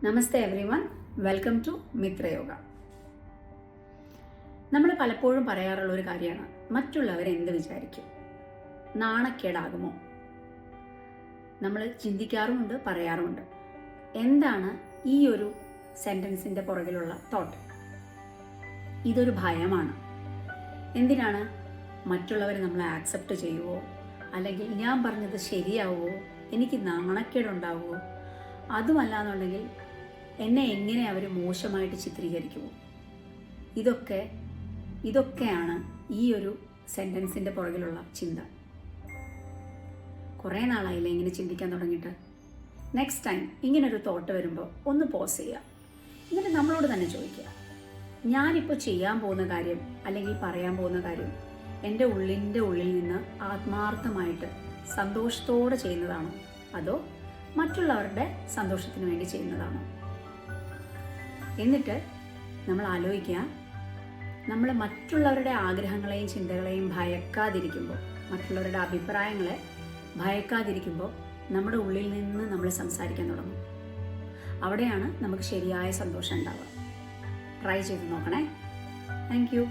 Namaste everyone, welcome to Mitrayoga. നമ്മൾ പലപ്പോഴും പറയാറുള്ള ഒരു കാര്യമാണ്, മറ്റുള്ളവർ എന്ത് വിചാരിക്കും, നാണക്കേടാകുമോ? നമ്മൾ ചിന്തിക്കാറുമുണ്ട്, പറയാറുമുണ്ട്. എന്താണ് ഈ ഒരു സെൻറ്റൻസിൻ്റെ പുറകിലുള്ള തോട്ട്? ഇതൊരു ഭയമാണ്. എന്തിനാണ്? മറ്റുള്ളവർ നമ്മളെ ആക്സെപ്റ്റ് ചെയ്യുമോ, അല്ലെങ്കിൽ ഞാൻ പറഞ്ഞത് ശരിയാവുമോ, എനിക്ക് നാണക്കേടുണ്ടാവുമോ, അതുമല്ലാന്നുണ്ടെങ്കിൽ എന്നെ എങ്ങനെ അവർ മോശമായിട്ട് ചിത്രീകരിക്കുമോ? ഇതൊക്കെയാണ് ഈ ഒരു സെൻറ്റൻസിൻ്റെ പുറകിലുള്ള ചിന്ത. കുറേ നാളായില്ലേ ഇങ്ങനെ ചിന്തിക്കാൻ തുടങ്ങിയിട്ട്? നെക്സ്റ്റ് ടൈം ഇങ്ങനൊരു തോട്ട് വരുമ്പോൾ ഒന്ന് പോസ് ചെയ്യുക. എന്നിട്ട് നമ്മളോട് തന്നെ ചോദിക്കുക, ഞാനിപ്പോൾ ചെയ്യാൻ പോകുന്ന കാര്യം അല്ലെങ്കിൽ പറയാൻ പോകുന്ന കാര്യം എൻ്റെ ഉള്ളിൽ നിന്ന് ആത്മാർത്ഥമായിട്ട് സന്തോഷത്തോടെ ചെയ്യുന്നതാണോ, അതോ മറ്റുള്ളവരുടെ സന്തോഷത്തിന് വേണ്ടി ചെയ്യുന്നതാണോ? എന്നിട്ട് നമ്മൾ ആലോചിക്കുക, നമ്മൾ മറ്റുള്ളവരുടെ ആഗ്രഹങ്ങളെയും ചിന്തകളെയും ഭയക്കാതിരിക്കുമ്പോൾ, മറ്റുള്ളവരുടെ അഭിപ്രായങ്ങളെ ഭയക്കാതിരിക്കുമ്പോൾ നമ്മുടെ ഉള്ളിൽ നിന്ന് നമ്മൾ സംസാരിക്കാൻ തുടങ്ങും. അവിടെയാണ് നമുക്ക് ശരിയായ സന്തോഷം ഉണ്ടാവുക. ട്രൈ ചെയ്ത് നോക്കണേ. Thank you.